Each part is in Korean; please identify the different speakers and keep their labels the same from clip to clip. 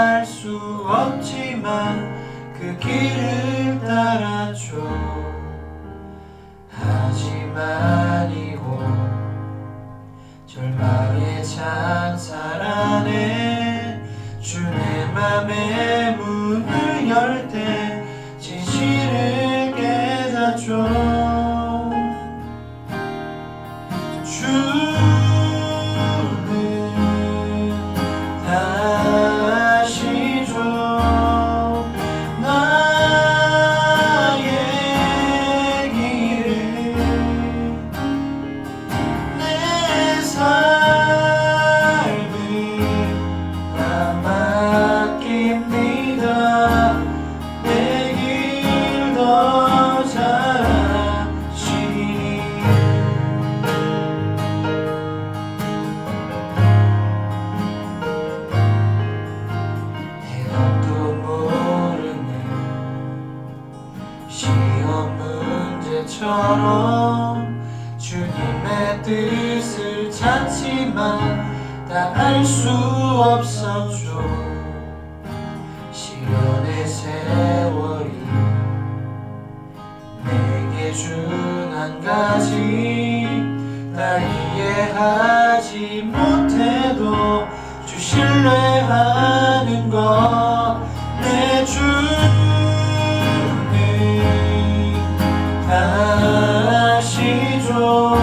Speaker 1: 알 수 없지만 그 길을 따라줘. 하지만 이곳 절망의 창살 안에 주 내 맘의 문을 열 때 진실을 깨닫죠. 주님의 뜻을 찾지만 다 알 수 없었죠. 시련의 세월이 내게 준 한 가지 다 이해하지 못해도 주 신뢰하는 것. 내 주는 아시죠.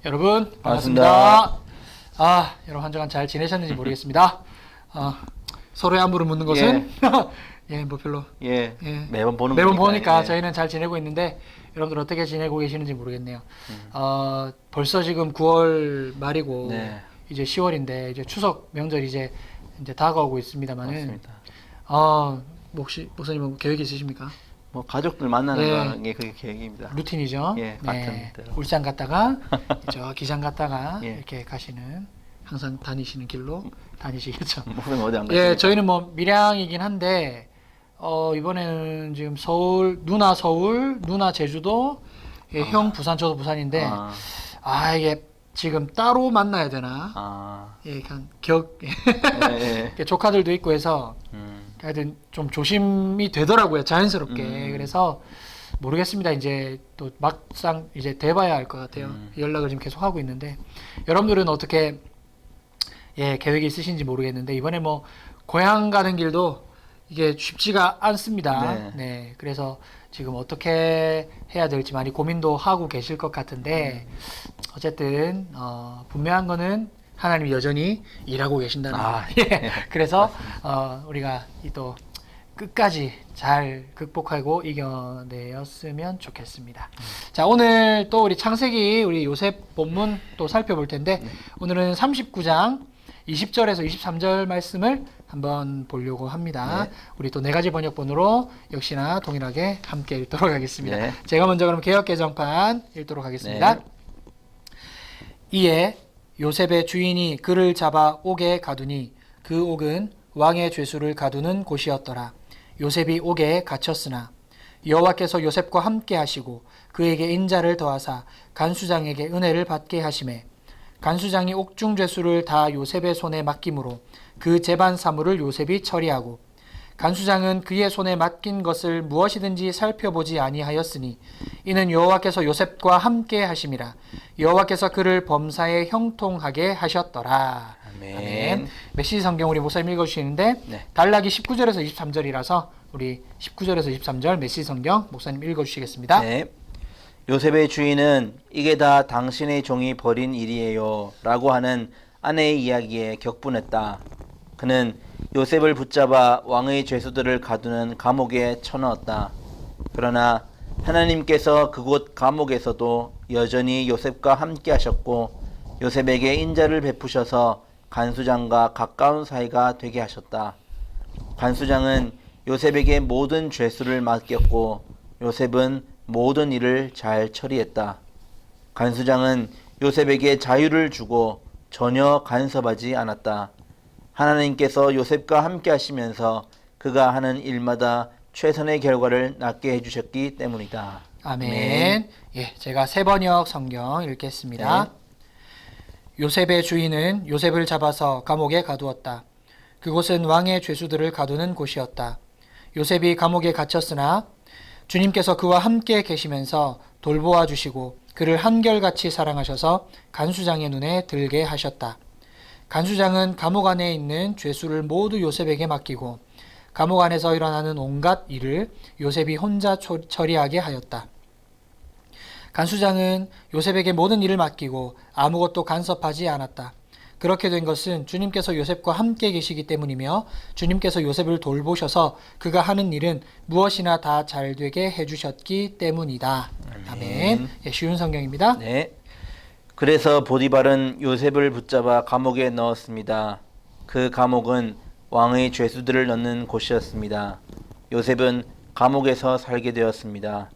Speaker 2: 여러분 반갑습니다. 여러분 한 주간 잘 지내셨는지 모르겠습니다. 서로의 안부를 묻는 것은 뭐 별로
Speaker 3: 매번
Speaker 2: 보니까 저희는 잘 지내고 있는데 여러분들 어떻게 지내고 계시는지 모르겠네요. 벌써 지금 9월 말이고 이제 10월인데 이제 추석 명절 이제 다가오고 있습니다만은 혹시 목사님은 계획 있으십니까?
Speaker 3: 뭐 가족들 만나는 게 그게 계획입니다.
Speaker 2: 루틴이죠.
Speaker 3: 같은 대로.
Speaker 2: 울산 갔다가 저 기장 갔다가 이렇게 가시는, 항상 다니시는 길로 다니시겠죠.
Speaker 3: 목사님 어디 안 가십니까?
Speaker 2: 저희는 뭐 밀양이긴 한데 이번에는 지금 서울, 누나 제주도, 형 부산, 저도 부산인데 이게 지금 따로 만나야 되나? 그냥 조카들도 있고 해서 하여튼 좀 조심이 되더라고요, 자연스럽게. 그래서 모르겠습니다. 이제 또 막상 이제 돼봐야 할 것 같아요. 연락을 지금 계속 하고 있는데 여러분들은 어떻게 계획이 있으신지 모르겠는데 이번에 뭐 고향 가는 길도 이게 쉽지가 않습니다. 그래서 지금 어떻게 해야 될지 많이 고민도 하고 계실 것 같은데 어쨌든 분명한 거는 하나님이 여전히 일하고 계신다는 거. 그래서 우리가 또 끝까지 잘 극복하고 이겨내었으면 좋겠습니다. 자, 오늘 또 우리 창세기 우리 요셉 본문 또 살펴볼 텐데 오늘은 39장 20절에서 23절 말씀을 한번 보려고 합니다. 우리 또 4가지 번역본으로 역시나 동일하게 함께 읽도록 하겠습니다. 제가 먼저 그럼 개역개정판 읽도록 하겠습니다. 이에 요셉의 주인이 그를 잡아 옥에 가두니 그 옥은 왕의 죄수를 가두는 곳이었더라. 요셉이 옥에 갇혔으나 여호와께서 요셉과 함께 하시고 그에게 인자를 더하사 간수장에게 은혜를 받게 하시매 간수장이 옥중 죄수를 다 요셉의 손에 맡김으로 그 재반 사물을 요셉이 처리하고 간수장은 그의 손에 맡긴 것을 무엇이든지 살펴보지 아니하였으니 이는 여호와께서 요셉과 함께 하심이라. 여호와께서 그를 범사에 형통하게 하셨더라.
Speaker 3: 아멘.
Speaker 2: 메시지 성경 우리 목사님 읽어주시는데
Speaker 3: 네.
Speaker 2: 달락이 19절에서 23절이라서 우리 19절에서 23절 메시지 성경 목사님 읽어주시겠습니다.
Speaker 3: 네. 요셉의 주인은 이게 다 당신의 종이 벌인 일이에요 라고 하는 아내의 이야기에 격분했다. 그는 요셉을 붙잡아 왕의 죄수들을 가두는 감옥에 쳐넣었다. 그러나 하나님께서 그곳 감옥에서도 여전히 요셉과 함께 하셨고 요셉에게 인자를 베푸셔서 간수장과 가까운 사이가 되게 하셨다. 간수장은 요셉에게 모든 죄수를 맡겼고 요셉은 모든 일을 잘 처리했다. 간수장은 요셉에게 자유를 주고 전혀 간섭하지 않았다. 하나님께서 요셉과 함께 하시면서 그가 하는 일마다 최선의 결과를 낳게 해주셨기 때문이다.
Speaker 2: 아멘. 예, 제가 세번역 성경 읽겠습니다.
Speaker 3: 네.
Speaker 2: 요셉의 주인은 요셉을 잡아서 감옥에 가두었다. 그곳은 왕의 죄수들을 가두는 곳이었다. 요셉이 감옥에 갇혔으나 주님께서 그와 함께 계시면서 돌보아 주시고 그를 한결같이 사랑하셔서 간수장의 눈에 들게 하셨다. 간수장은 감옥 안에 있는 죄수를 모두 요셉에게 맡기고 감옥 안에서 일어나는 온갖 일을 요셉이 혼자 처리하게 하였다. 간수장은 요셉에게 모든 일을 맡기고 아무것도 간섭하지 않았다. 그렇게 된 것은 주님께서 요셉과 함께 계시기 때문이며 주님께서 요셉을 돌보셔서 그가 하는 일은 무엇이나 다 잘되게 해주셨기 때문이다. 아멘. 예, 쉬운 성경입니다.
Speaker 3: 네. 그래서 보디발은 요셉을 붙잡아 감옥에 넣었습니다. 그 감옥은 왕의 죄수들을 넣는 곳이었습니다. 요셉은 감옥에서 살게 되었습니다.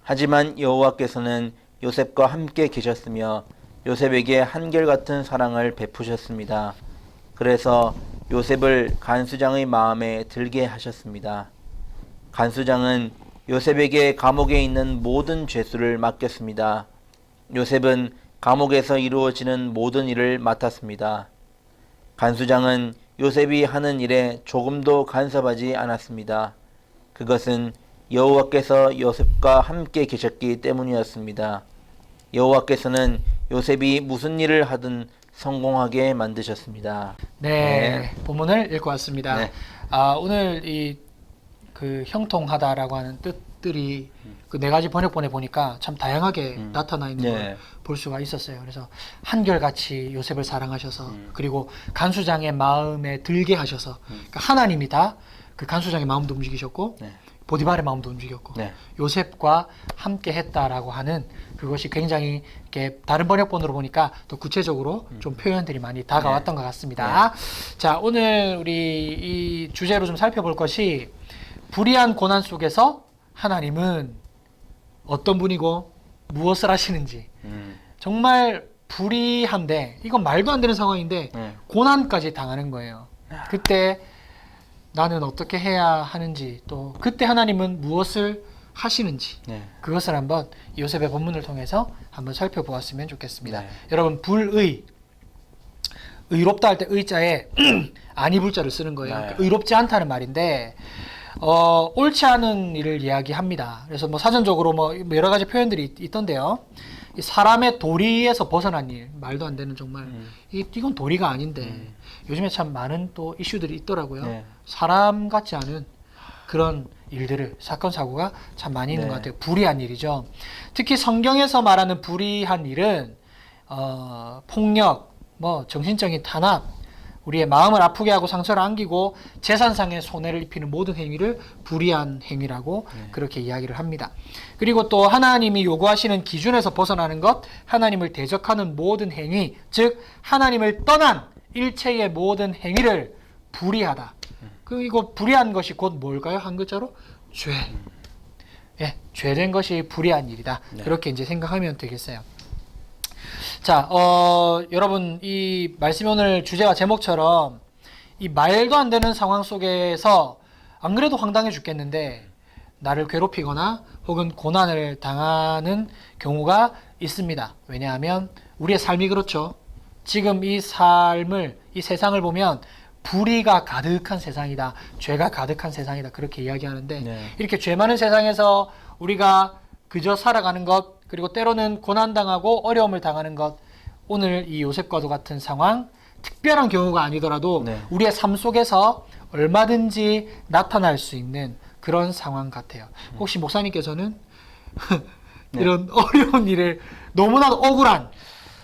Speaker 3: 하지만 여호와께서는 요셉과 함께 계셨으며 요셉에게 한결같은 사랑을 베푸셨습니다. 그래서 요셉을 간수장의 마음에 들게 하셨습니다. 간수장은 요셉에게 감옥에 있는 모든 죄수를 맡겼습니다. 요셉은 감옥에서 이루어지는 모든 일을 맡았습니다. 간수장은 요셉이 하는 일에 조금도 간섭하지 않았습니다. 그것은 여호와께서 요셉과 함께 계셨기 때문이었습니다. 여호와께서는 요셉이 무슨 일을 하든 성공하게 만드셨습니다.
Speaker 2: 네, 본문을 읽고 왔습니다.
Speaker 3: 네.
Speaker 2: 오늘 그 형통하다라고 하는 뜻들이 그 네 가지 번역본에 보니까 참 다양하게 나타나 있는 걸
Speaker 3: 네.
Speaker 2: 볼 수가 있었어요. 그래서 한결같이 요셉을 사랑하셔서 그리고 간수장의 마음에 들게 하셔서 그러니까 하나님이 다 그 간수장의 마음도 움직이셨고
Speaker 3: 네.
Speaker 2: 보디발의 마음도 움직였고
Speaker 3: 네.
Speaker 2: 요셉과 함께 했다라고 하는 그것이 굉장히 이렇게 다른 번역본으로 보니까 또 구체적으로 좀 표현들이 많이 다가왔던 것 같습니다. 자, 오늘 우리 이 주제로 좀 살펴볼 것이 불의한 고난 속에서 하나님은 어떤 분이고 무엇을 하시는지 정말 불의한데 이건 말도 안 되는 상황인데 고난까지 당하는 거예요. 그때 나는 어떻게 해야 하는지 또 그때 하나님은 무엇을 하시는지 그것을 한번 요셉의 본문을 통해서 한번 살펴보았으면 좋겠습니다. 여러분 의롭다 할 때 의자에 아니 불자를 쓰는 거예요. 의롭지 않다는 말인데 옳지 않은 일을 이야기합니다. 그래서 뭐 사전적으로 뭐 여러 가지 표현들이 있던데요. 이 사람의 도리에서 벗어난 일, 말도 안 되는 정말 이건 도리가 아닌데 요즘에 참 많은 또 이슈들이 있더라고요. 사람 같지 않은 그런 일들을 사건 사고가 참 많이 있는 것 같아요. 불의한 일이죠. 특히 성경에서 말하는 불의한 일은 폭력, 뭐 정신적인 탄압, 우리의 마음을 아프게 하고 상처를 안기고 재산상의 손해를 입히는 모든 행위를 불의한 행위라고 그렇게 이야기를 합니다. 그리고 또 하나님이 요구하시는 기준에서 벗어나는 것, 하나님을 대적하는 모든 행위, 즉 하나님을 떠난 일체의 모든 행위를 불의하다. 그리고 불의한 것이 곧 뭘까요? 한 글자로 죄. 예, 죄된 것이 불의한 일이다. 그렇게 이제 생각하면 되겠어요. 자, 여러분 이 말씀 오늘 주제와 제목처럼 이 말도 안 되는 상황 속에서 안 그래도 황당해 죽겠는데 나를 괴롭히거나 혹은 고난을 당하는 경우가 있습니다. 왜냐하면 우리의 삶이 그렇죠. 지금 이 삶을, 이 세상을 보면 불의가 가득한 세상이다. 죄가 가득한 세상이다. 그렇게 이야기하는데 이렇게 죄 많은 세상에서 우리가 그저 살아가는 것, 그리고 때로는 고난당하고 어려움을 당하는 것, 오늘 이 요셉과도 같은 상황, 특별한 경우가 아니더라도
Speaker 3: 네.
Speaker 2: 우리의 삶 속에서 얼마든지 나타날 수 있는 그런 상황 같아요. 혹시 목사님께서는
Speaker 3: 네.
Speaker 2: 이런 어려운 일을 너무나도 억울한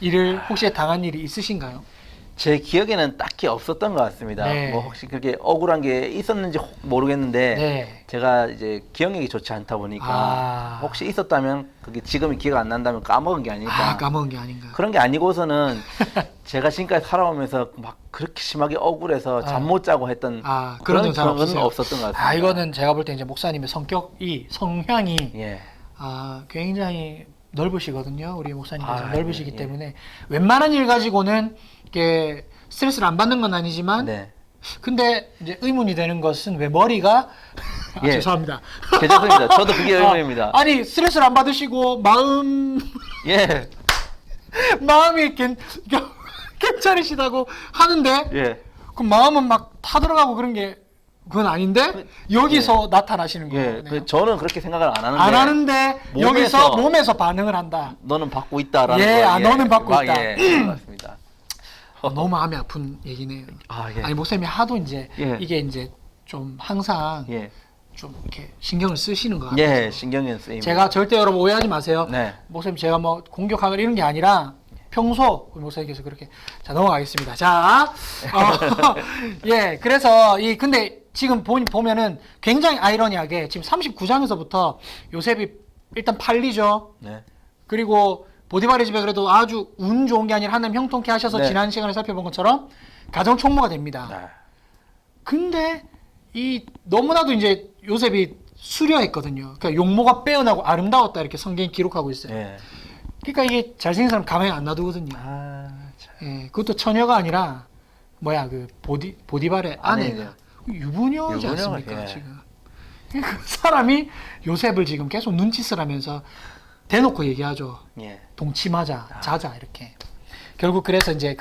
Speaker 2: 일을 혹시 당한 일이 있으신가요?
Speaker 3: 제 기억에는 딱히 없었던 것 같습니다.
Speaker 2: 네.
Speaker 3: 뭐 혹시 그렇게 억울한 게 있었는지 모르겠는데
Speaker 2: 네.
Speaker 3: 제가 이제 기억력이 좋지 않다 보니까
Speaker 2: 아.
Speaker 3: 혹시 있었다면 그게 지금이 기억 안 난다면 까먹은 게 아닐까.
Speaker 2: 아, 까먹은 게 아닌가.
Speaker 3: 그런 게 아니고서는 제가 지금까지 살아오면서 막 그렇게 심하게 억울해서 잠 못 자고 했던
Speaker 2: 아, 그런 적 잘
Speaker 3: 건
Speaker 2: 없으세요?
Speaker 3: 없었던 것 같습니다.
Speaker 2: 아, 이거는 제가 볼 때 이제 목사님의 성향이
Speaker 3: 예.
Speaker 2: 아, 굉장히 넓으시거든요. 우리 목사님께서
Speaker 3: 아,
Speaker 2: 넓으시기
Speaker 3: 예, 예.
Speaker 2: 때문에 웬만한 일 가지고는 이게 스트레스를 안 받는 건 아니지만
Speaker 3: 네.
Speaker 2: 근데 이제 의문이 되는 것은 왜 머리가 아,
Speaker 3: 예.
Speaker 2: 죄송합니다.
Speaker 3: 괜찮습니다. 저도 그게 의문입니다.
Speaker 2: 아니 스트레스를 안 받으시고
Speaker 3: 예.
Speaker 2: 마음이 괜찮으시다고 하는데
Speaker 3: 예.
Speaker 2: 그 마음은 막 타들어가고 그런 게 그건 아닌데 여기서 나타나시는 거예요.
Speaker 3: 예. 저는 그렇게 생각을 안 하는데.
Speaker 2: 안 하는데
Speaker 3: 몸에서-
Speaker 2: 여기서 몸에서 반응을 한다.
Speaker 3: 너는 받고 있다라는
Speaker 2: 예,
Speaker 3: 거.
Speaker 2: 아, 너는 받고 있다.
Speaker 3: 예, 그런 것 같습니다.
Speaker 2: 너무 마음이 아픈 얘기네요.
Speaker 3: 아, 예.
Speaker 2: 아니 목사님이 하도 이제
Speaker 3: 예.
Speaker 2: 이게 이제 좀 항상
Speaker 3: 예.
Speaker 2: 좀 이렇게 신경을 쓰시는 것 같아요.
Speaker 3: 예, 신경이 쓰입니다.
Speaker 2: 제가 절대 여러분 오해하지 마세요.
Speaker 3: 네.
Speaker 2: 목사님 제가 뭐 공격하거나 이런 게 아니라 평소 우리 목사님께서 그렇게 자 넘어가겠습니다. 자, 예, 그래서 이 근데 지금 보면은 굉장히 아이러니하게 지금 39장에서부터 요셉이 일단 팔리죠.
Speaker 3: 네.
Speaker 2: 그리고 보디발의 집에 그래도 아주 운 좋은 게 아니라 하나님 형통케 하셔서
Speaker 3: 네.
Speaker 2: 지난 시간에 살펴본 것처럼 가정 총무가 됩니다.
Speaker 3: 네.
Speaker 2: 근데 이 너무나도 이제 요셉이 수려했거든요. 그러니까 용모가 빼어나고 아름다웠다 이렇게 성경이 기록하고 있어요.
Speaker 3: 예.
Speaker 2: 그러니까 이게 잘생긴 사람 가만히 안 놔두거든요.
Speaker 3: 아, 참.
Speaker 2: 예, 그것도 처녀가 아니라 뭐야 그 보디발의 아내가 유부녀지
Speaker 3: 유부녀가,
Speaker 2: 않습니까
Speaker 3: 예.
Speaker 2: 지금. 그 사람이 요셉을 지금 계속 눈짓을 하면서 대놓고 얘기하죠.
Speaker 3: 예.
Speaker 2: 동침하자, 자자 이렇게. 결국 그래서 이제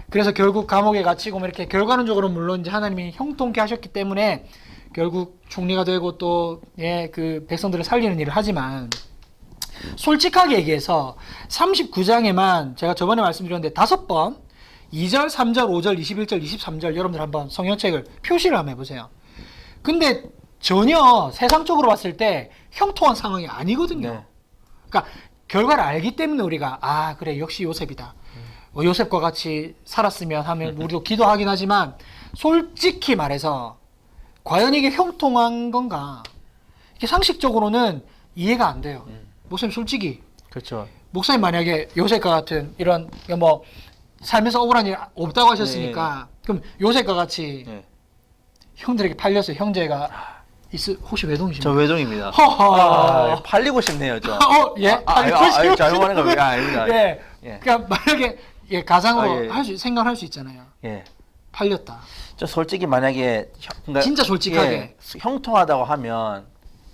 Speaker 2: 그래서 결국 감옥에 갇히고 뭐 이렇게 결과론적으로 물론 이제 하나님이 형통케 하셨기 때문에 결국 총리가 되고 또 예, 그 백성들을 살리는 일을 하지만 솔직하게 얘기해서 39장에만 제가 저번에 말씀드렸는데 5번 2절, 3절, 5절, 21절, 23절 여러분들 한번 성경책을 표시를 한번 해보세요. 근데 전혀 세상적으로 봤을 때 형통한 상황이 아니거든요.
Speaker 3: 네.
Speaker 2: 그러니까 결과를 알기 때문에 우리가 아 그래 역시 요셉이다. 요셉과 같이 살았으면 하면 우리도 기도하긴 하지만 솔직히 말해서 과연 이게 형통한 건가? 이게 상식적으로는 이해가 안 돼요. 목사님 솔직히
Speaker 3: 그렇죠.
Speaker 2: 목사님 만약에 요셉과 같은 이런 뭐 살면서 억울한 일 없다고 하셨으니까 그럼 요셉과 같이
Speaker 3: 예.
Speaker 2: 형들에게 팔려서 형제가 혹시
Speaker 3: 저
Speaker 2: 외동이십니까?
Speaker 3: 외동입니다.
Speaker 2: 허허.
Speaker 3: 아, 팔리고 싶네요, 저.
Speaker 2: 예.
Speaker 3: 잘못하는 거 왜 아닙니다.
Speaker 2: 예.
Speaker 3: 예.
Speaker 2: 그러니까 만약에 예, 가상으로
Speaker 3: 아, 예.
Speaker 2: 생각할 수 있잖아요.
Speaker 3: 예.
Speaker 2: 팔렸다.
Speaker 3: 저 솔직히 만약에 그러니까
Speaker 2: 진짜 솔직하게.
Speaker 3: 예, 형통하다고 하면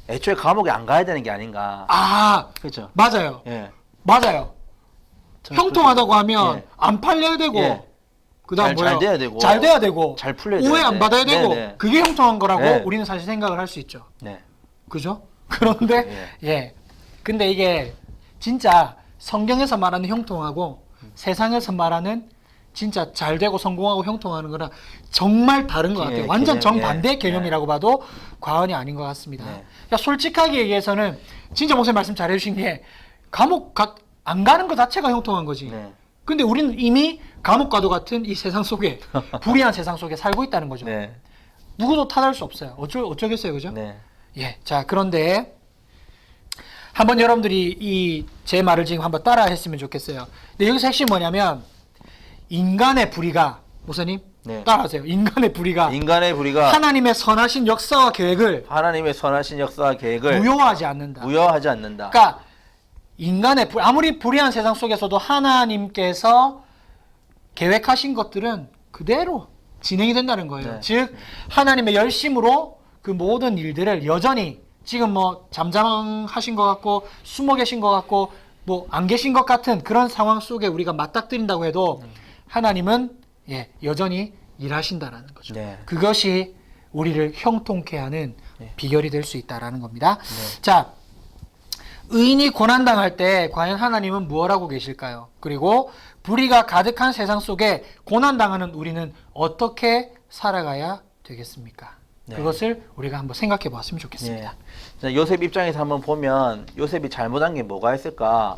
Speaker 3: 애초에 감옥에 안 가야 되는 게 아닌가.
Speaker 2: 아,
Speaker 3: 그렇죠.
Speaker 2: 맞아요.
Speaker 3: 예.
Speaker 2: 맞아요. 형통하다고 하면
Speaker 3: 예.
Speaker 2: 안 팔려야 되고
Speaker 3: 예.
Speaker 2: 그다음
Speaker 3: 잘 돼야 되고
Speaker 2: 잘 돼야 되고
Speaker 3: 잘 풀려야
Speaker 2: 오해 안
Speaker 3: 되는데.
Speaker 2: 받아야 되고
Speaker 3: 네네.
Speaker 2: 그게 형통한 거라고
Speaker 3: 네.
Speaker 2: 우리는 사실 생각을 할 수 있죠.
Speaker 3: 네.
Speaker 2: 그죠? 그런데 예. 근데 이게 진짜 성경에서 말하는 형통하고 세상에서 말하는 진짜 잘 되고 성공하고 형통하는 거랑 정말 다른 것 같아요.
Speaker 3: 예,
Speaker 2: 완전
Speaker 3: 개념,
Speaker 2: 정반대
Speaker 3: 예,
Speaker 2: 개념이라고 봐도 과언이 아닌 것 같습니다.
Speaker 3: 네.
Speaker 2: 그러니까 솔직하게 얘기해서는 진짜 목사님 말씀 잘해주신 게 안 가는 것 자체가 형통한 거지.
Speaker 3: 네.
Speaker 2: 근데 우리는 이미 감옥과도 같은 이 세상 속에 불의한 세상 속에 살고 있다는 거죠.
Speaker 3: 네.
Speaker 2: 누구도 탓할 수 없어요. 어쩌겠어요, 그죠?
Speaker 3: 네.
Speaker 2: 예. 자, 그런데 한번 여러분들이 이 제 말을 지금 한번 따라 했으면 좋겠어요. 근데 여기서 핵심이 뭐냐면 인간의 불의가 목사님
Speaker 3: 네.
Speaker 2: 따라하세요. 인간의 불의가
Speaker 3: 인간의 불의가
Speaker 2: 하나님의 선하신 역사와 계획을
Speaker 3: 하나님의 선하신 역사와 계획을
Speaker 2: 무효화하지 않는다.
Speaker 3: 무효하지 않는다.
Speaker 2: 그러니까 인간의 아무리 불의한 세상 속에서도 하나님께서 계획하신 것들은 그대로 진행이 된다는 거예요.
Speaker 3: 네.
Speaker 2: 즉 하나님의 열심으로 그 모든 일들을 여전히 지금 뭐 잠잠하신 것 같고 숨어 계신 것 같고 뭐 안 계신 것 같은 그런 상황 속에 우리가 맞닥뜨린다고 해도 하나님은 예, 여전히 일하신다라는 거죠.
Speaker 3: 네.
Speaker 2: 그것이 우리를 형통케 하는
Speaker 3: 네.
Speaker 2: 비결이 될 수 있다라는 겁니다.
Speaker 3: 네.
Speaker 2: 자, 의인이 고난당할 때 과연 하나님은 무엇 하고 계실까요? 그리고 불의가 가득한 세상 속에 고난당하는 우리는 어떻게 살아가야 되겠습니까?
Speaker 3: 네.
Speaker 2: 그것을 우리가 한번 생각해 보았으면 좋겠습니다.
Speaker 3: 자, 요셉 입장에서 한번 보면 요셉이 잘못한 게 뭐가 있을까?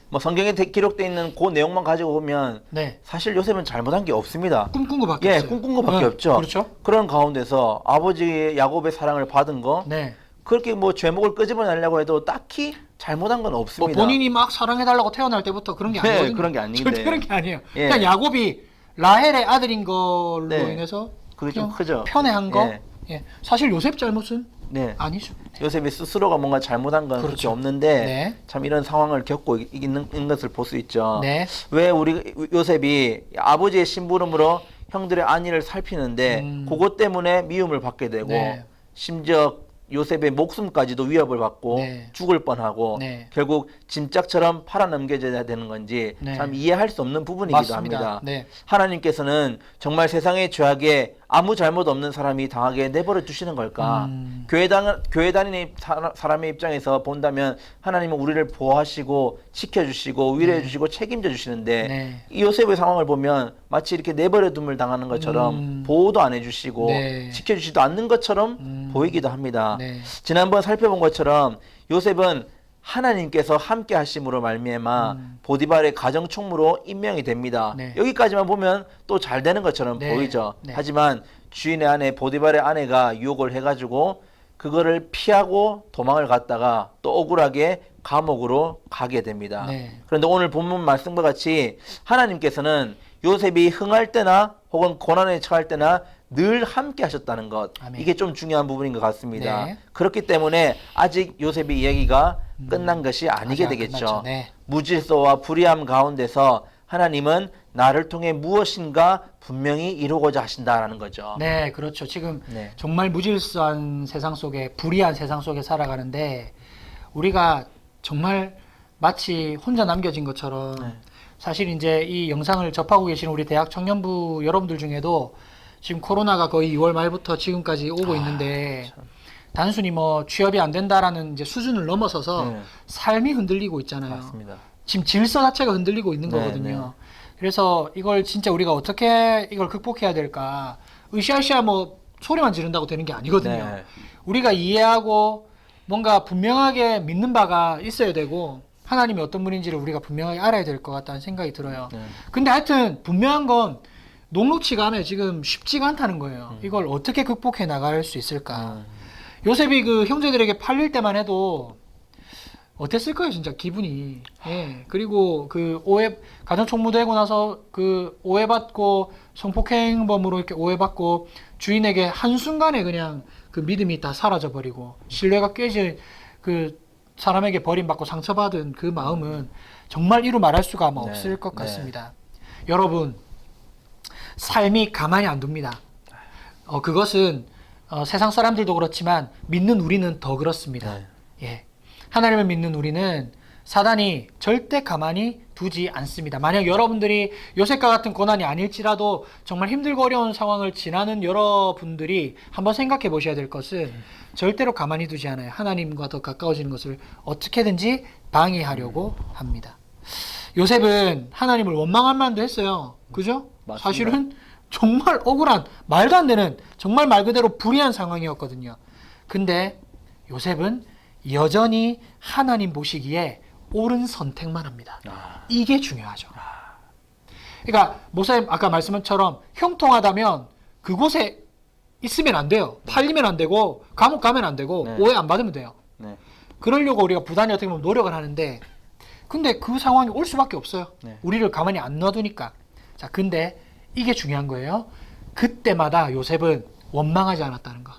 Speaker 3: 뭐 성경에 기록되어 있는 그 내용만 가지고 보면
Speaker 2: 네.
Speaker 3: 사실 요셉은 잘못한 게 없습니다.
Speaker 2: 꿈꾼 것밖에
Speaker 3: 예,
Speaker 2: 없어요.
Speaker 3: 꿈꾼 것밖에
Speaker 2: 네,
Speaker 3: 없죠.
Speaker 2: 그렇죠.
Speaker 3: 그런 가운데서 아버지 야곱의 사랑을 받은 거
Speaker 2: 네.
Speaker 3: 그렇게 뭐 죄목을 끄집어내려고 해도 딱히 잘못한 건
Speaker 2: 뭐
Speaker 3: 없습니다.
Speaker 2: 본인이 막 사랑해달라고 태어날 때부터 그런 게
Speaker 3: 네,
Speaker 2: 아니거든요.
Speaker 3: 그런 게 아닌데.
Speaker 2: 절대 그런 게 아니에요.
Speaker 3: 예.
Speaker 2: 그냥 야곱이 라헬의 아들인 걸로
Speaker 3: 네.
Speaker 2: 인해서
Speaker 3: 그게 좀
Speaker 2: 그냥
Speaker 3: 크죠.
Speaker 2: 편애한 거.
Speaker 3: 예.
Speaker 2: 예. 사실 요셉 잘못은
Speaker 3: 네.
Speaker 2: 아니죠.
Speaker 3: 요셉이 스스로가 뭔가 잘못한 건 그렇게
Speaker 2: 그렇죠.
Speaker 3: 없는데
Speaker 2: 네.
Speaker 3: 참 이런 상황을 겪고 있는 것을 볼 수 있죠.
Speaker 2: 네.
Speaker 3: 왜 우리 요셉이 아버지의 심부름으로 형들의 안위를 살피는데 그것 때문에 미움을 받게 되고
Speaker 2: 네.
Speaker 3: 심지어 요셉의 목숨까지도 위협을 받고
Speaker 2: 네.
Speaker 3: 죽을 뻔하고
Speaker 2: 네.
Speaker 3: 결국 짐짝처럼 팔아넘겨져야 되는 건지
Speaker 2: 네.
Speaker 3: 참 이해할 수 없는 부분이기도
Speaker 2: 맞습니다.
Speaker 3: 합니다.
Speaker 2: 네.
Speaker 3: 하나님께서는 정말 세상의 죄악에 아무 잘못 없는 사람이 당하게 내버려 두시는 걸까? 교회 다니는 사람의 입장에서 본다면 하나님은 우리를 보호하시고 지켜주시고 위로해주시고 책임져 주시는데
Speaker 2: 네.
Speaker 3: 이 요셉의 상황을 보면 마치 이렇게 내버려 둠을 당하는 것처럼 보호도 안 해주시고
Speaker 2: 네.
Speaker 3: 지켜주지도 않는 것처럼 보이기도 합니다.
Speaker 2: 네.
Speaker 3: 지난번 살펴본 것처럼 요셉은 하나님께서 함께 하심으로 말미암아 보디발의 가정 총무로 임명이 됩니다.
Speaker 2: 네.
Speaker 3: 여기까지만 보면 또 잘 되는 것처럼
Speaker 2: 네.
Speaker 3: 보이죠.
Speaker 2: 네.
Speaker 3: 하지만 주인의 아내 보디발의 아내가 유혹을 해가지고 그거를 피하고 도망을 갔다가 또 억울하게 감옥으로 가게 됩니다.
Speaker 2: 네.
Speaker 3: 그런데 오늘 본문 말씀과 같이 하나님께서는 요셉이 흥할 때나 혹은 고난에 처할 때나 늘 함께 하셨다는 것.
Speaker 2: 아멘.
Speaker 3: 이게 좀 중요한 부분인 것 같습니다.
Speaker 2: 네.
Speaker 3: 그렇기 때문에 아직 요셉의 이야기가 끝난 것이 아니게
Speaker 2: 아직 안
Speaker 3: 되겠죠.
Speaker 2: 끝났죠. 네.
Speaker 3: 무질서와 불의함 가운데서 하나님은 나를 통해 무엇인가 분명히 이루고자 하신다라는 거죠.
Speaker 2: 네, 그렇죠. 지금
Speaker 3: 네.
Speaker 2: 정말 무질서한 세상 속에, 불의한 세상 속에 살아가는데 우리가 정말 마치 혼자 남겨진 것처럼
Speaker 3: 네.
Speaker 2: 사실 이제 이 영상을 접하고 계시는 우리 대학 청년부 여러분들 중에도 지금 코로나가 거의 6월 말부터 지금까지 오고 있는데 단순히 뭐 취업이 안 된다라는 이제 수준을 넘어서서
Speaker 3: 네.
Speaker 2: 삶이 흔들리고 있잖아요.
Speaker 3: 맞습니다.
Speaker 2: 지금 질서 자체가 흔들리고 있는
Speaker 3: 네,
Speaker 2: 거거든요. 그래서 이걸 진짜 우리가 어떻게 이걸 극복해야 될까? 으쌰으쌰 뭐 소리만 지른다고 되는 게 아니거든요.
Speaker 3: 네.
Speaker 2: 우리가 이해하고 뭔가 분명하게 믿는 바가 있어야 되고 하나님이 어떤 분인지를 우리가 분명하게 알아야 될 것 같다는 생각이 들어요.
Speaker 3: 네.
Speaker 2: 근데 하여튼 분명한 건 녹록치가 않아요. 지금 쉽지가 않다는 거예요. 이걸 어떻게 극복해 나갈 수 있을까? 요셉이 그 형제들에게 팔릴 때만 해도 어땠을까요, 진짜 기분이. 예. 그리고 그 가정총무되고 나서 그 오해받고 성폭행범으로 이렇게 오해받고 주인에게 한순간에 그냥 그 믿음이 다 사라져버리고 신뢰가 깨질 그 사람에게 버림받고 상처받은 그 마음은 정말 이루 말할 수가 아마
Speaker 3: 네.
Speaker 2: 없을 것
Speaker 3: 네.
Speaker 2: 같습니다. 여러분, 삶이 가만히 안 둡니다. 그것은 세상 사람들도 그렇지만 믿는 우리는 더 그렇습니다.
Speaker 3: 네.
Speaker 2: 예. 하나님을 믿는 우리는 사단이 절대 가만히 두지 않습니다. 만약 여러분들이 요셉과 같은 고난이 아닐지라도 정말 힘들고 어려운 상황을 지나는 여러분들이 한번 생각해 보셔야 될 것은 절대로 가만히 두지 않아요. 하나님과 더 가까워지는 것을 어떻게든지 방해하려고 합니다. 요셉은 하나님을 원망할 만도 했어요. 그죠?
Speaker 3: 맞습니다.
Speaker 2: 사실은 정말 억울한, 말도 안 되는, 정말 말 그대로 불의한 상황이었거든요. 근데 요셉은 여전히 하나님 보시기에 옳은 선택만 합니다. 이게 중요하죠. 그러니까 목사님 아까 말씀처럼 형통하다면 그곳에 있으면 안 돼요. 팔리면 안 되고 감옥 가면 안 되고
Speaker 3: 네.
Speaker 2: 오해 안 받으면 돼요.
Speaker 3: 네.
Speaker 2: 그러려고 우리가 부단히 어떻게 보면 노력을 하는데 근데 그 상황이 올 수밖에 없어요.
Speaker 3: 네.
Speaker 2: 우리를 가만히 안 놔두니까. 자, 근데 이게 중요한 거예요. 그때마다 요셉은 원망하지 않았다는 거.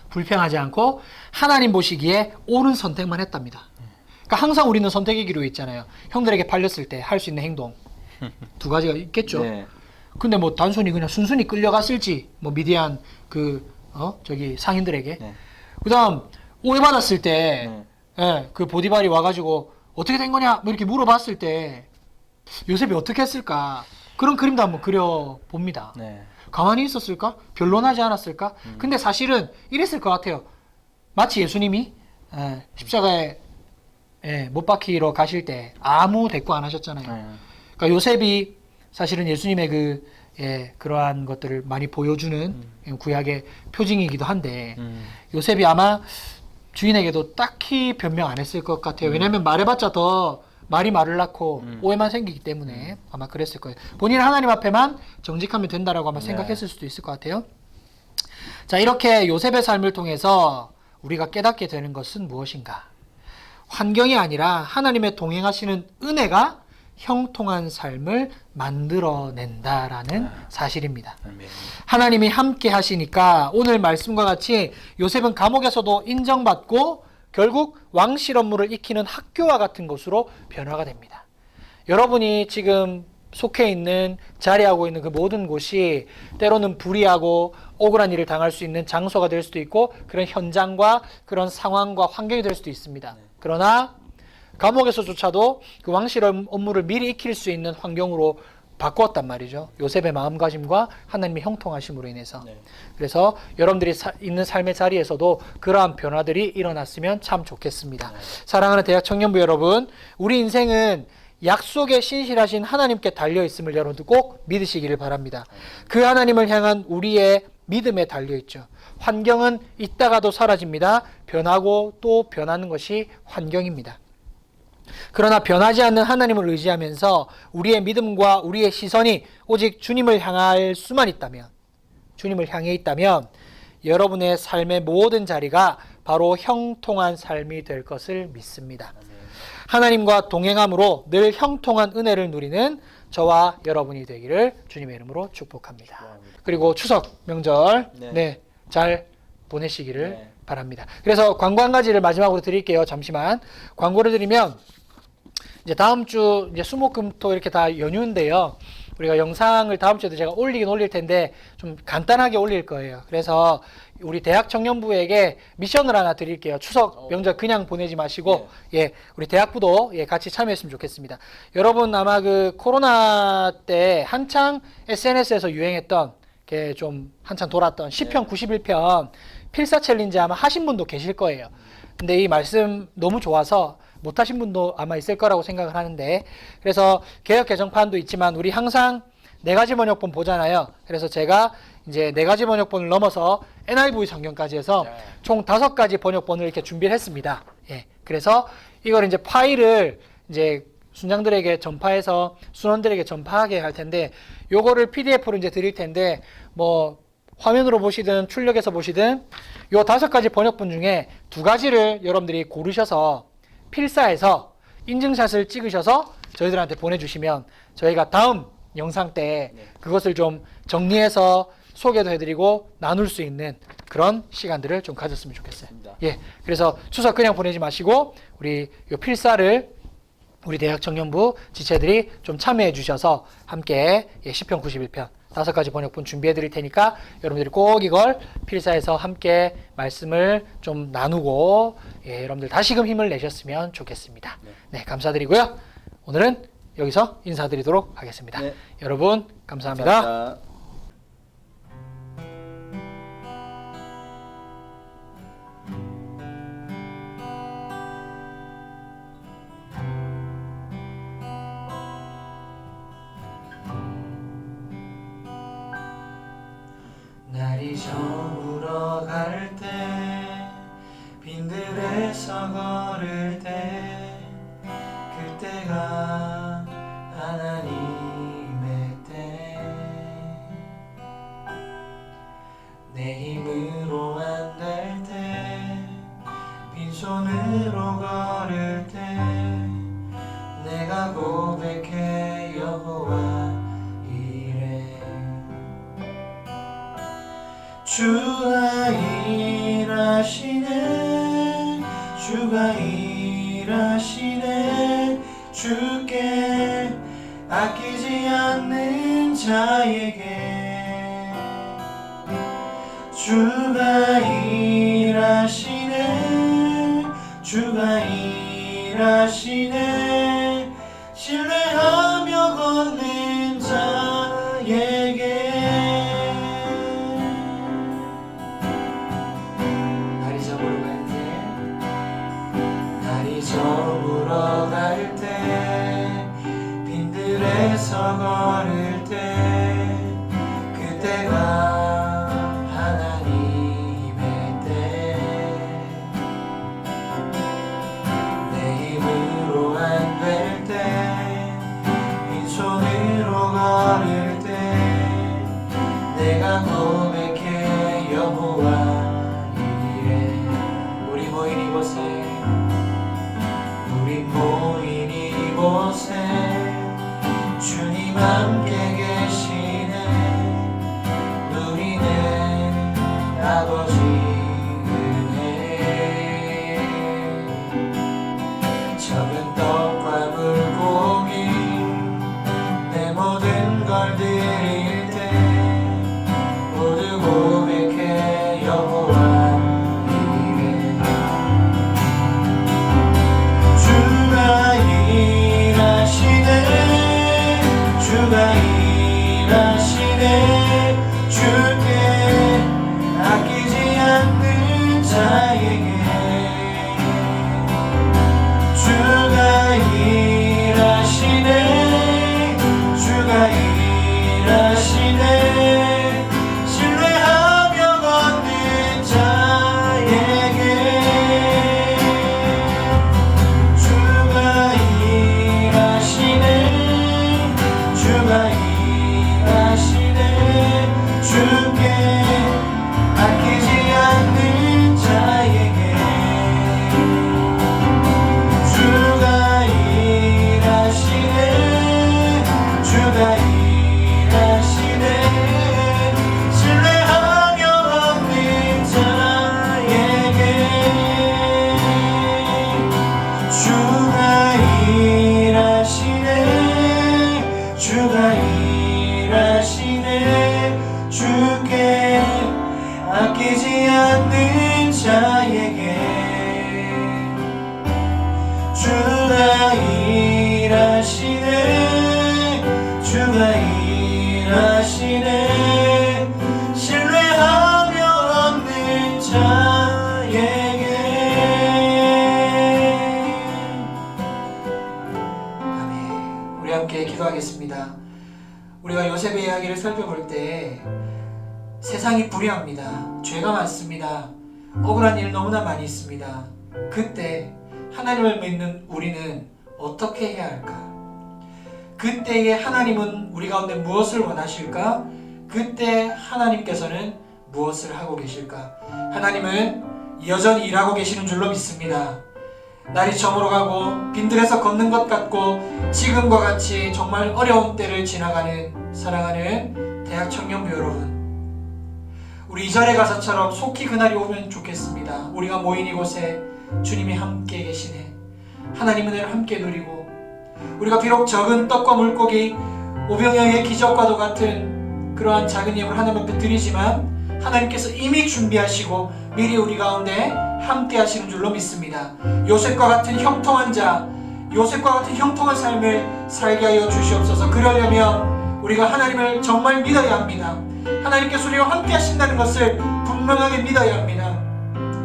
Speaker 2: 불평하지 않고 하나님 보시기에 옳은 선택만 했답니다. 그러니까 항상 우리는 선택의 기로에 있잖아요. 형들에게 팔렸을 때 할 수 있는 행동 두 가지가 있겠죠.
Speaker 3: 네.
Speaker 2: 근데 뭐 단순히 그냥 순순히 끌려갔을지 뭐 미디안 저기 상인들에게
Speaker 3: 네.
Speaker 2: 그다음 오해받았을 때
Speaker 3: 네.
Speaker 2: 예, 그 보디발이 와가지고 어떻게 된 거냐 뭐 이렇게 물어봤을 때 요셉이 어떻게 했을까 그런 그림도 한번 그려봅니다.
Speaker 3: 네.
Speaker 2: 가만히 있었을까? 변론하지 않았을까? 근데 사실은 이랬을 것 같아요. 마치 예수님이 십자가에 못 박히러 가실 때 아무 대꾸 안 하셨잖아요. 그러니까 요셉이 사실은 예수님의 그러한 것들을 많이 보여주는 구약의 표징이기도 한데 요셉이 아마 주인에게도 딱히 변명 안 했을 것 같아요. 왜냐하면 말해봤자 더 말이 말을 낳고 오해만 생기기 때문에 아마 그랬을 거예요. 본인은 하나님 앞에만 정직하면 된다라고 아마 생각했을 수도 있을 것 같아요. 자, 이렇게 요셉의 삶을 통해서 우리가 깨닫게 되는 것은 무엇인가? 환경이 아니라 하나님의 동행하시는 은혜가 형통한 삶을 만들어낸다라는 사실입니다. 하나님이 함께 하시니까 오늘 말씀과 같이 요셉은 감옥에서도 인정받고 결국 왕실 업무를 익히는 학교와 같은 곳으로 변화가 됩니다. 여러분이 지금 속해 있는, 자리하고 있는 그 모든 곳이 때로는 불의하고 억울한 일을 당할 수 있는 장소가 될 수도 있고 그런 현장과 그런 상황과 환경이 될 수도 있습니다. 그러나 감옥에서조차도 그 왕실 업무를 미리 익힐 수 있는 환경으로 바꾸었단 말이죠. 요셉의 마음가짐과 하나님의 형통하심으로 인해서. 그래서 여러분들이 있는 삶의 자리에서도 그러한 변화들이 일어났으면 참 좋겠습니다. 사랑하는 대학 청년부 여러분, 우리 인생은 약속에 신실하신 하나님께 달려있음을 여러분들 꼭 믿으시기를 바랍니다. 그 하나님을 향한 우리의 믿음에 달려있죠. 환경은 있다가도 사라집니다. 변하고 또 변하는 것이 환경입니다. 그러나 변하지 않는 하나님을 의지하면서 우리의 믿음과 우리의 시선이 오직 주님을 향할 수만 있다면, 주님을 향해 있다면 여러분의 삶의 모든 자리가 바로 형통한 삶이 될 것을 믿습니다. 하나님과 동행함으로 늘 형통한 은혜를 누리는 저와 여러분이 되기를 주님의 이름으로 축복합니다. 그리고 추석 명절 잘 보내시기를 바랍니다. 그래서 광고 한 가지를 마지막으로 드릴게요. 잠시만. 광고를 드리면 이제 다음 주 이제 수목금토 이렇게 다 연휴인데요. 우리가 영상을 다음 주에도 제가 올리긴 올릴 텐데 좀 간단하게 올릴 거예요. 그래서 우리 대학 청년부에게 미션을 하나 드릴게요. 추석 명절 그냥 보내지 마시고 우리 대학부도 같이 참여했으면 좋겠습니다. 여러분 아마 그 코로나 때 한창 SNS에서 유행했던 게 좀 한창 돌았던 시편 91편 필사 챌린지 아마 하신 분도 계실 거예요. 근데 이 말씀 너무 좋아서 못하신 분도 아마 있을 거라고 생각을 하는데, 그래서 개역 개정판도 있지만 우리 항상 4가지 번역본 보잖아요. 그래서 제가 이제 4가지 번역본을 넘어서 NIV 성경까지 해서 총 5가지 번역본을 이렇게 준비를 했습니다. 그래서 이걸 이제 파일을 이제 순장들에게 전파해서 순원들에게 전파하게 할 텐데, 요거를 PDF로 이제 드릴 텐데, 뭐 화면으로 보시든 출력해서 보시든 요 5가지 번역본 중에 2가지를 여러분들이 고르셔서 필사해서 인증샷을 찍으셔서 저희들한테 보내주시면 저희가 다음 영상 때 그것을 좀 정리해서 소개도 해드리고 나눌 수 있는 그런 시간들을 좀 가졌으면 좋겠어요. 그래서 추석 그냥 보내지 마시고 우리 요 필사를 우리 대학 청년부 지체들이 좀 참여해 주셔서 함께 시편 91편 5가지 번역본 준비해 드릴 테니까 여러분들이 꼭 이걸 필사해서 함께 말씀을 좀 나누고 여러분들 다시금 힘을 내셨으면 좋겠습니다. 감사드리고요. 오늘은 여기서 인사드리도록 하겠습니다. 여러분 감사합니다.
Speaker 3: 감사합니다.
Speaker 1: 날이 저물어 갈 때 빈들에서 걸을 때 그때가 하나님의 때 내 힘으로 안 될 때 빈손으로 걸을 때 내가 고백해 여호와 주가 일하시네 주가 일하시네 주께 아끼지 않는 자에게 주가 일하시네 주가 일하시네 신뢰하며 걷는 자에게 날이 저물어 걸을 때 그때가 하나님의 때 내 힘으로 안 될 때 빈손으로 걸을 때 내가 고백해 여호와 이래 우리 모인 이곳에 우리 모인 이곳에 주님 함께 계시네 누리네 아버지 은혜 적은 떡과 물고기 내 모든 걸 드릴 때 모두 고백해 여호와 이래 주가 일하시네 주가 일하시네 주께 아끼지 않는 자에게 주가 일하시네 주가 일하시네 신뢰하며 걷는 자에게 주가 일하시네 주가 일하시네 주께 아끼지 않는 자에게 주가 일하시네 주가 일하시네 신뢰하며 걷는 자에게 주가 일하시네 주가 일하시네 주께 아끼지 않는 자에게 주가 일하시네 주가 일하시네 신뢰하며 얻는 자에게 아멘. 우리 함께 기도하겠습니다. 우리가 요셉의 이야기를 살펴볼 때 세상이 불의합니다. 죄가 많습니다. 억울한 일 너무나 많이 있습니다. 그때 하나님을 믿는 우리는 어떻게 해야 할까? 그때에 하나님은 우리 가운데 무엇을 원하실까? 그때 하나님께서는 무엇을 하고 계실까? 하나님은 여전히 일하고 계시는 줄로 믿습니다. 날이 저물어가고 빈들에서 걷는 것 같고 지금과 같이 정말 어려운 때를 지나가는 사랑하는 대학 청년부 여러분, 우리 2절의 가사처럼 속히 그날이 오면 좋겠습니다. 우리가 모인 이곳에 주님이 함께 계시네. 하나님 은혜를 함께 누리고 우리가 비록 적은 떡과 물고기 오병이어의 기적과도 같은 그러한 작은 예물 하나님 앞에 드리지만 하나님께서 이미 준비하시고 미리 우리 가운데 함께 하시는 줄로 믿습니다. 요셉과 같은 형통한 자, 요셉과 같은 형통한 삶을 살게 하여 주시옵소서. 그러려면 우리가 하나님을 정말 믿어야 합니다. 하나님께서 우리와 함께 하신다는 것을 분명하게 믿어야 합니다.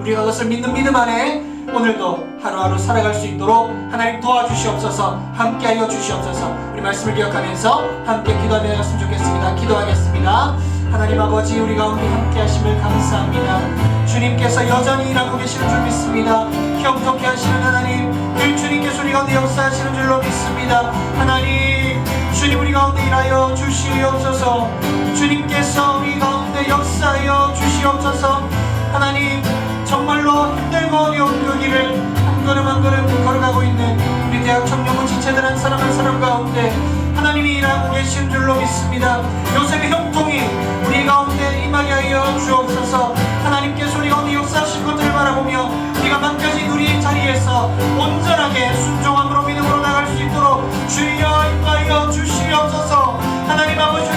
Speaker 1: 우리가 그것을 믿는 믿음 안에 오늘도 하루하루 살아갈 수 있도록 하나님 도와주시옵소서. 함께하여 주시옵소서. 우리 말씀을 기억하면서 함께 기도하며 갔으면 좋겠습니다. 기도하겠습니다. 하나님 아버지, 우리 가운데 함께 하심을 감사합니다. 주님께서 여전히 일하고 계시는 줄 믿습니다. 형통케 하시는 하나님, 늘 주님께서 우리 가운데 역사하시는 줄로 믿습니다. 하나님, 주님 우리 가운데 일하여 주시옵소서. 주님께서 우리 가운데 역사하여 주시옵소서. 하나님, 정말로 힘들고 어려운 그 길을 한 걸음 한 걸음 걸어가고 있는 우리 대학 청년부 지체들 한 사람 한 사람 가운데 하나님이 일하고 계신 줄로 믿습니다. 요셉의 형통이 우리 가운데 임하게 하여 주옵소서. 하나님께서 우리 가운데 역사하신 것들을 바라보며 우리가 맡겨진 우리 자리에서 온전하게 순종함으로 믿음으로 나갈 수 있도록 주여 인도하여 주시옵소서. 하나님 아버지,